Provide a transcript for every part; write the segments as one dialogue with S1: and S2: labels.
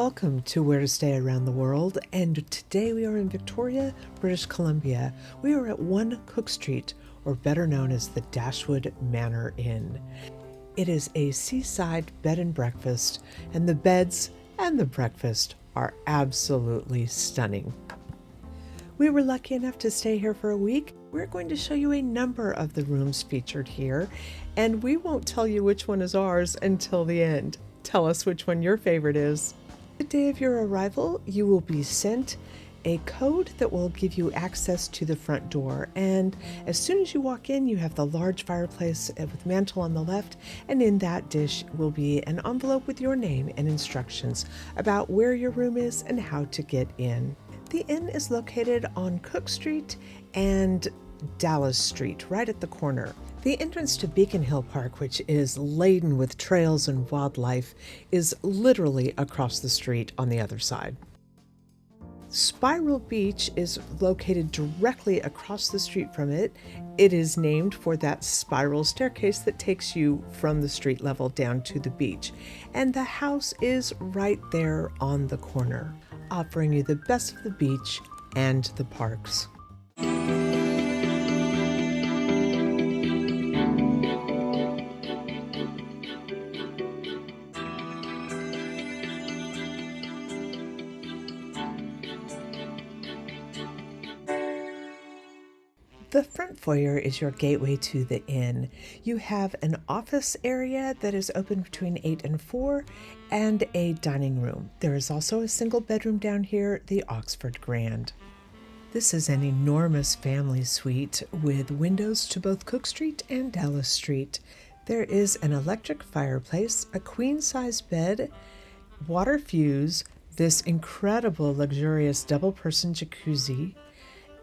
S1: Welcome to Where to Stay Around the World, and today we are in Victoria, British Columbia. We are at 1 Cook Street, or better known as the Dashwood Manor Inn. It is a seaside bed and breakfast, and the beds and the breakfast are absolutely stunning. We were lucky enough to stay here for a week. We're going to show you a number of the rooms featured here, and we won't tell you which one is ours until the end. Tell us which one your favorite is. The day of your arrival, you will be sent a code that will give you access to the front door, and as soon as you walk in, you have the large fireplace with mantle on the left, and in that dish will be an envelope with your name and instructions about where your room is and how to get in. The inn is located on Cook Street and Dallas Street, right at the corner. The entrance to Beacon Hill Park, which is laden with trails and wildlife, is literally across the street on the other side. Spiral Beach is located directly across the street from it. It is named for that spiral staircase that takes you from the street level down to the beach. And the house is right there on the corner, offering you the best of the beach and the parks. The front foyer is your gateway to the inn. You have an office area that is open between 8 and 4 and a dining room. There is also a single bedroom down here, the Oxford Grand. This is an enormous family suite with windows to both Cook Street and Dallas Street. There is an electric fireplace, a queen-size bed, water fuse, this incredible luxurious double-person jacuzzi,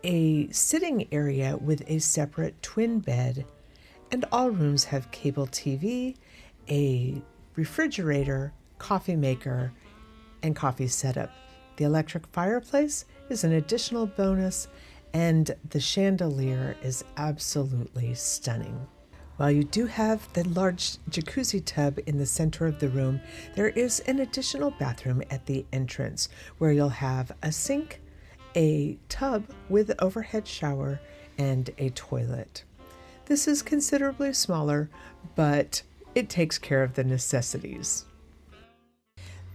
S1: a sitting area with a separate twin bed, and all rooms have cable TV, a refrigerator, coffee maker, and coffee setup. The electric fireplace is an additional bonus, and the chandelier is absolutely stunning. While you do have the large jacuzzi tub in the center of the room, there is an additional bathroom at the entrance where you'll have a sink, a tub with overhead shower, and a toilet. This is considerably smaller, but it takes care of the necessities.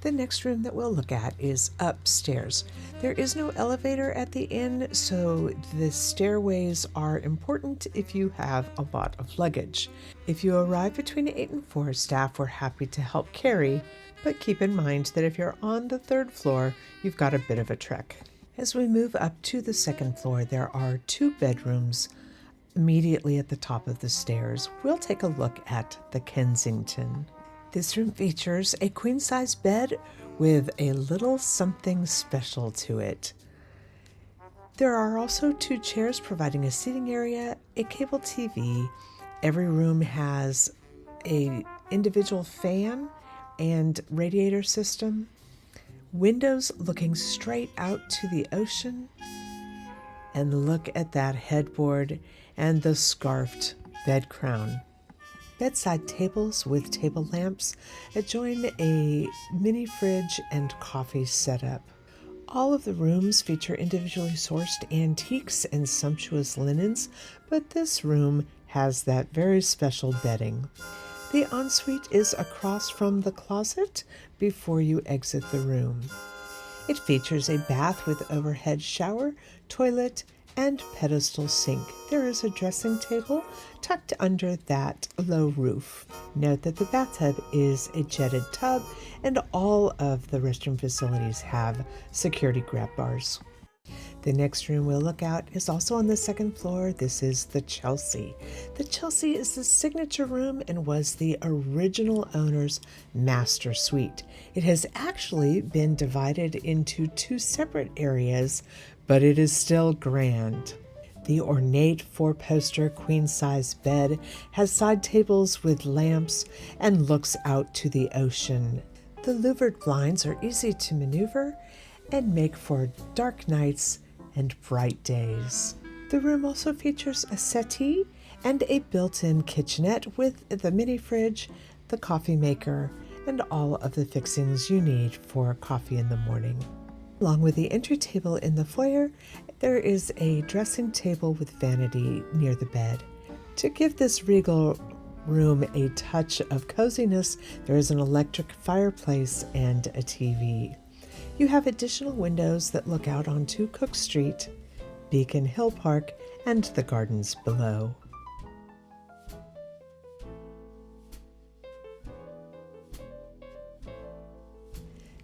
S1: The next room that we'll look at is upstairs. There is no elevator at the inn, so the stairways are important if you have a lot of luggage. If you arrive between 8 and 4, staff were happy to help carry, but keep in mind that if you're on the 3rd floor, you've got a bit of a trek. As we move up to the 2nd floor, there are 2 bedrooms immediately at the top of the stairs. We'll take a look at the Kensington. This room features a queen-size bed with a little something special to it. There are also 2 chairs providing a seating area, a cable TV. Every room has an individual fan and radiator system. Windows looking straight out to the ocean, and look at that headboard and the scarfed bed crown. Bedside tables with table lamps adjoin a mini fridge and coffee setup. All of the rooms feature individually sourced antiques and sumptuous linens, but this room has that very special bedding. The ensuite is across from the closet before you exit the room. It features a bath with overhead shower, toilet, and pedestal sink. There is a dressing table tucked under that low roof. Note that the bathtub is a jetted tub, and all of the restroom facilities have security grab bars. The next room we'll look at is also on the 2nd floor. This is the Chelsea. The Chelsea is the signature room and was the original owner's master suite. It has actually been divided into 2 separate areas, but it is still grand. The ornate 4-poster queen-size bed has side tables with lamps and looks out to the ocean. The louvered blinds are easy to maneuver and make for dark nights and bright days. The room also features a settee and a built-in kitchenette with the mini fridge, the coffee maker, and all of the fixings you need for coffee in the morning. Along with the entry table in the foyer, there is a dressing table with vanity near the bed. To give this regal room a touch of coziness, there is an electric fireplace and a TV. You have additional windows that look out onto Cook Street, Beacon Hill Park, and the gardens below.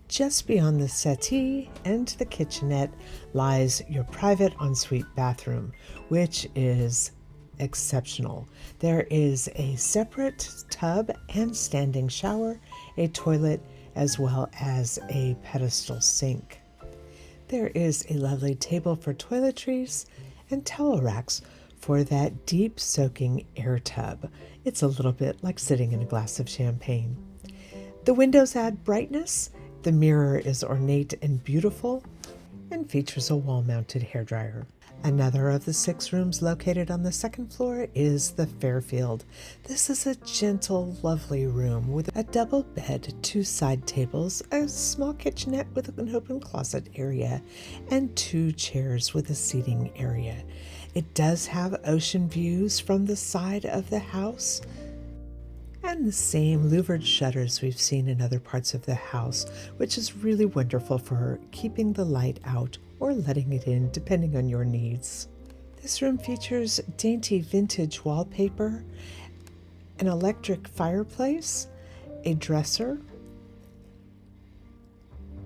S1: Just beyond the settee and the kitchenette lies your private ensuite bathroom, which is exceptional. There is a separate tub and standing shower, a toilet, as well as a pedestal sink. There is a lovely table for toiletries and towel racks for that deep soaking air tub. It's a little bit like sitting in a glass of champagne. The windows add brightness. The mirror is ornate and beautiful and features a wall-mounted hairdryer. Another of the 6 rooms located on the second floor is the Fairfield. This is a gentle, lovely room with a double bed, 2 side tables, a small kitchenette with an open closet area, and 2 chairs with a seating area. It does have ocean views from the side of the house, and the same louvered shutters we've seen in other parts of the house, which is really wonderful for keeping the light out or letting it in, depending on your needs. This room features dainty vintage wallpaper, an electric fireplace, a dresser,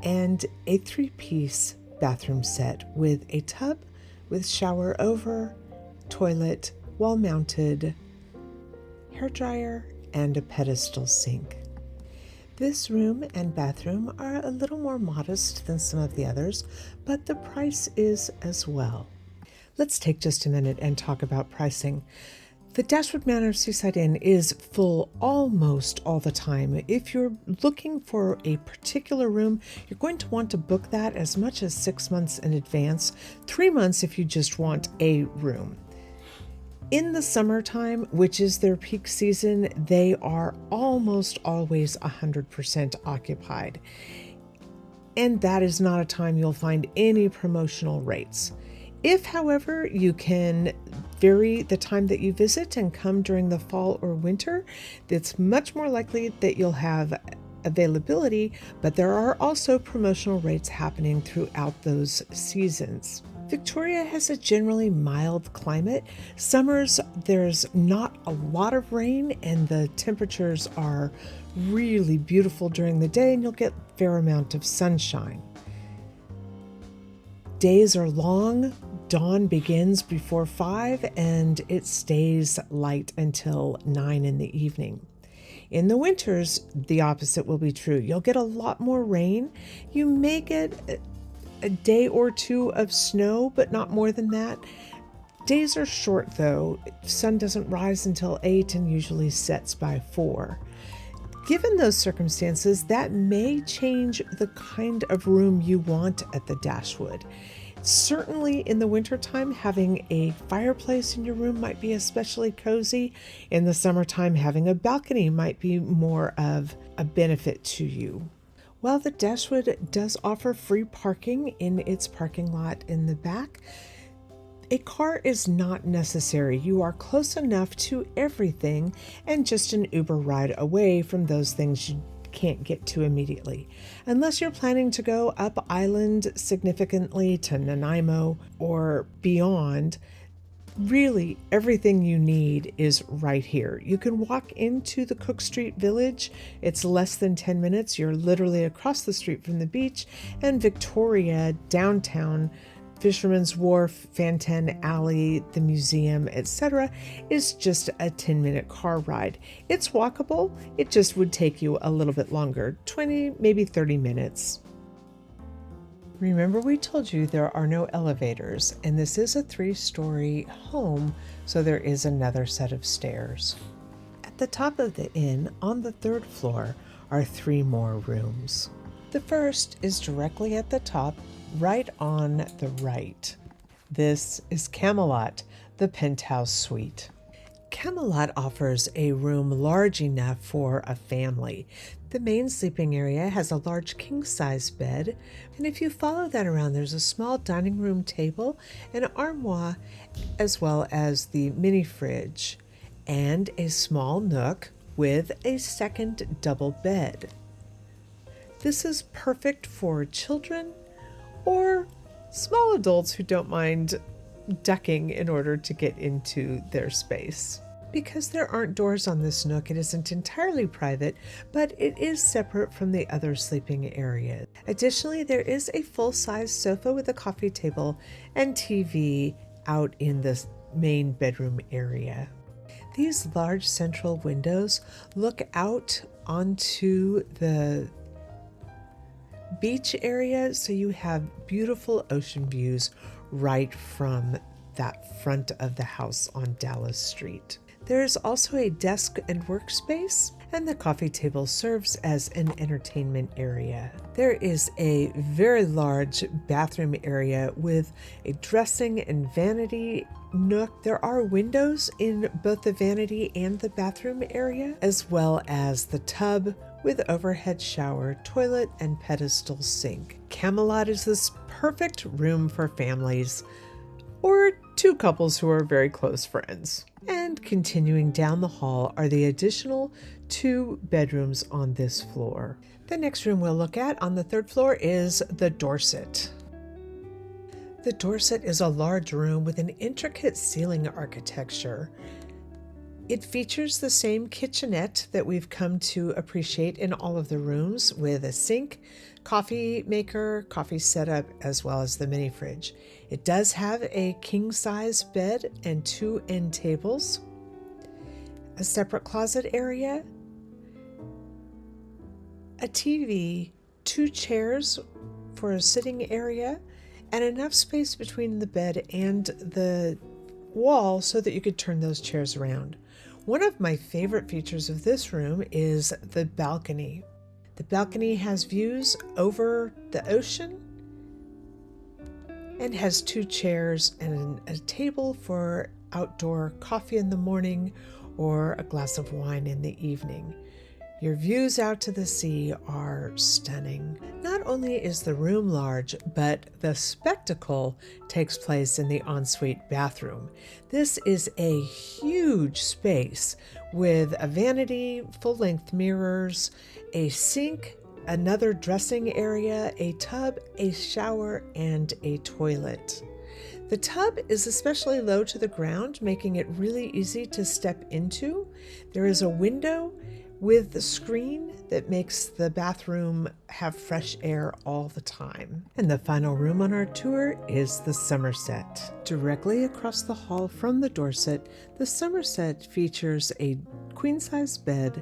S1: and a 3-piece bathroom set with a tub with shower over, toilet, wall-mounted hairdryer, and a pedestal sink. This room and bathroom are a little more modest than some of the others, but the price is as well. Let's take just a minute and talk about pricing. The Dashwood Manor Seaside Inn is full almost all the time. If you're looking for a particular room, you're going to want to book that as much as 6 months in advance, 3 months if you just want a room. In the summertime, which is their peak season, they are almost always 100% occupied. And that is not a time you'll find any promotional rates. If, however, you can vary the time that you visit and come during the fall or winter, it's much more likely that you'll have availability, but there are also promotional rates happening throughout those seasons. Victoria has a generally mild climate. Summers, there's not a lot of rain and the temperatures are really beautiful during the day and you'll get a fair amount of sunshine. Days are long, dawn begins before 5 and it stays light until 9 in the evening. In the winters, the opposite will be true. You'll get a lot more rain. You may get a day or 2 of snow, but not more than that. Days are short though. Sun doesn't rise until 8 and usually sets by 4. Given those circumstances, that may change the kind of room you want at the Dashwood. Certainly in the wintertime, having a fireplace in your room might be especially cozy. In the summertime, having a balcony might be more of a benefit to you. While the Dashwood does offer free parking in its parking lot in the back, a car is not necessary. You are close enough to everything and just an Uber ride away from those things you can't get to immediately. Unless you're planning to go up island significantly to Nanaimo or beyond, really everything you need is right here. You can walk into the Cook Street Village. It's less than 10 minutes. You're literally across the street from the beach, and Victoria, downtown, Fisherman's Wharf, Fantan Alley, the museum, etc. is just a 10-minute car ride. It's walkable. It just would take you a little bit longer, 20, maybe 30 minutes. Remember we told you there are no elevators, and this is a 3-story home, so there is another set of stairs. At the top of the inn, on the 3rd floor, are 3 more rooms. The first is directly at the top, right on the right. This is Camelot, the penthouse suite. Camelot offers a room large enough for a family. The main sleeping area has a large king-size bed, and if you follow that around, there's a small dining room table, an armoire, as well as the mini fridge, and a small nook with a second double bed. This is perfect for children or small adults who don't mind ducking in order to get into their space. Because there aren't doors on this nook, it isn't entirely private, but it is separate from the other sleeping areas. Additionally, there is a full-size sofa with a coffee table and TV out in the main bedroom area. These large central windows look out onto the beach area, so you have beautiful ocean views right from that front of the house on Dallas Street. There is also a desk and workspace, and the coffee table serves as an entertainment area. There is a very large bathroom area with a dressing and vanity nook. There are windows in both the vanity and the bathroom area, as well as the tub with overhead shower, toilet, and pedestal sink. Camelot is this perfect room for families or two couples who are very close friends. And continuing down the hall are the additional 2 bedrooms on this floor. The next room we'll look at on the 3rd floor is the Dorset. The Dorset is a large room with an intricate ceiling architecture. It features the same kitchenette that we've come to appreciate in all of the rooms, with a sink, coffee maker, coffee setup, as well as the mini fridge. It does have a king-size bed and 2 end tables, a separate closet area, a TV, 2 chairs for a sitting area, and enough space between the bed and the wall so that you could turn those chairs around. One of my favorite features of this room is the balcony. The balcony has views over the ocean and has 2 chairs and a table for outdoor coffee in the morning or a glass of wine in the evening. Your views out to the sea are stunning. Not only is the room large, but the spectacle takes place in the ensuite bathroom. This is a huge space with a vanity, full-length mirrors, a sink, another dressing area, a tub, a shower, and a toilet. The tub is especially low to the ground, making it really easy to step into. There is a window with the screen that makes the bathroom have fresh air all the time. And the final room on our tour is the Somerset. Directly across the hall from the Dorset, the Somerset features a queen-size bed,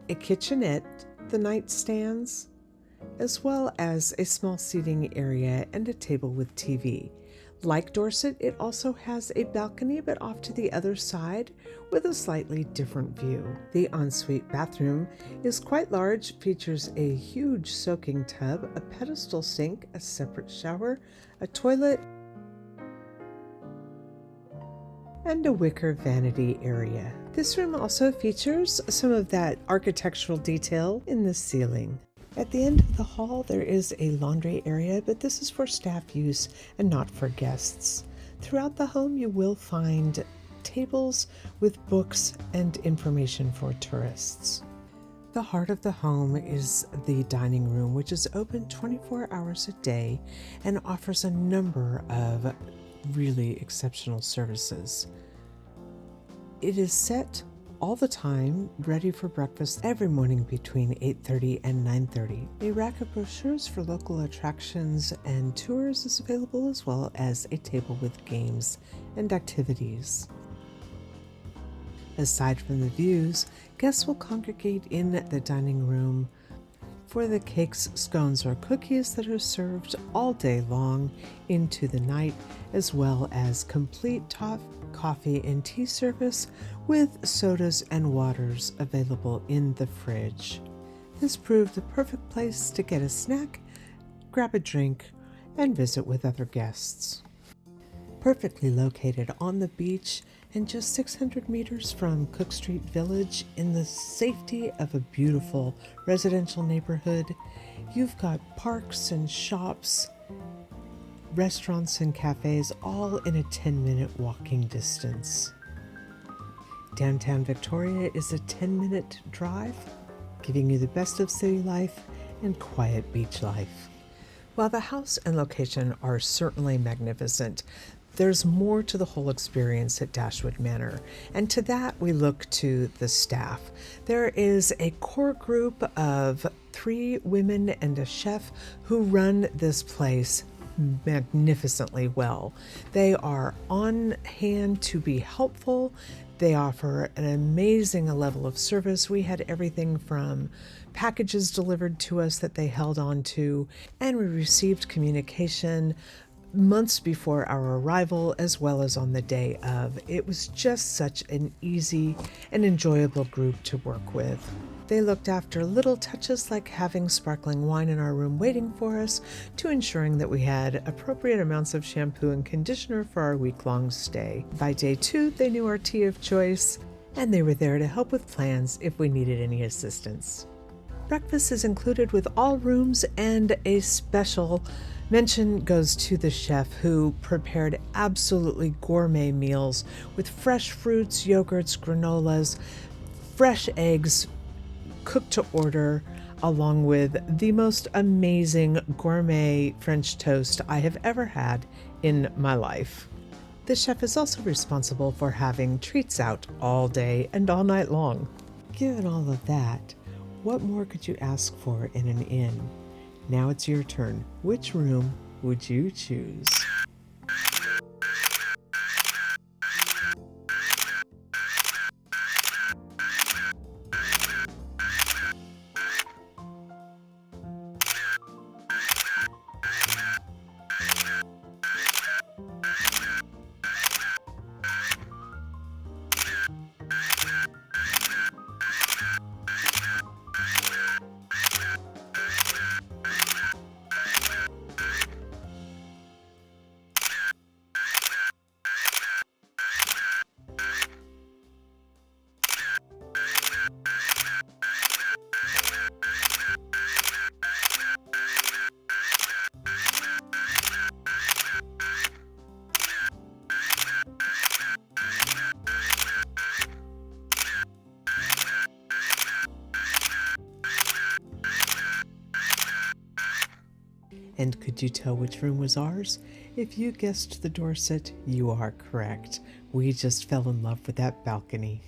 S1: a kitchenette, the nightstands, as well as a small seating area and a table with TV. Like Dorset, it also has a balcony, but off to the other side with a slightly different view. The ensuite bathroom is quite large, features a huge soaking tub, a pedestal sink, a separate shower, a toilet, and a wicker vanity area. This room also features some of that architectural detail in the ceiling. At the end of the hall, there is a laundry area, but this is for staff use and not for guests. Throughout the home, you will find tables with books and information for tourists. The heart of the home is the dining room, which is open 24 hours a day and offers a number of really exceptional services. It is set all the time, ready for breakfast every morning between 8:30 and 9:30. A rack of brochures for local attractions and tours is available, as well as a table with games and activities. Aside from the views, guests will congregate in the dining room for the cakes, scones, or cookies that are served all day long into the night, as well as complete coffee and tea service with sodas and waters available in the fridge. This proved the perfect place to get a snack, grab a drink, and visit with other guests. Perfectly located on the beach And just 600 meters from Cook Street Village, in the safety of a beautiful residential neighborhood, you've got parks and shops, restaurants and cafes, all in a 10-minute walking distance. Downtown Victoria is a 10-minute drive, giving you the best of city life and quiet beach life. While the house and location are certainly magnificent, there's more to the whole experience at Dashwood Manor, and to that we look to the staff. There is a core group of 3 women and a chef who run this place magnificently well. They are on hand to be helpful. They offer an amazing level of service. We had everything from packages delivered to us that they held on to, and we received communication months before our arrival as well as on the day of. It was just such an easy and enjoyable group to work with. They looked after little touches like having sparkling wine in our room waiting for us, to ensuring that we had appropriate amounts of shampoo and conditioner for our week-long stay. By day 2, they knew our tea of choice, and they were there to help with plans if we needed any assistance. Breakfast is included with all rooms, and a special mention goes to the chef who prepared absolutely gourmet meals with fresh fruits, yogurts, granolas, fresh eggs, cooked to order, along with the most amazing gourmet French toast I have ever had in my life. The chef is also responsible for having treats out all day and all night long. Given all of that, what more could you ask for in an inn? Now it's your turn. Which room would you choose? And could you tell which room was ours? If you guessed the Dorset, you are correct. We just fell in love with that balcony.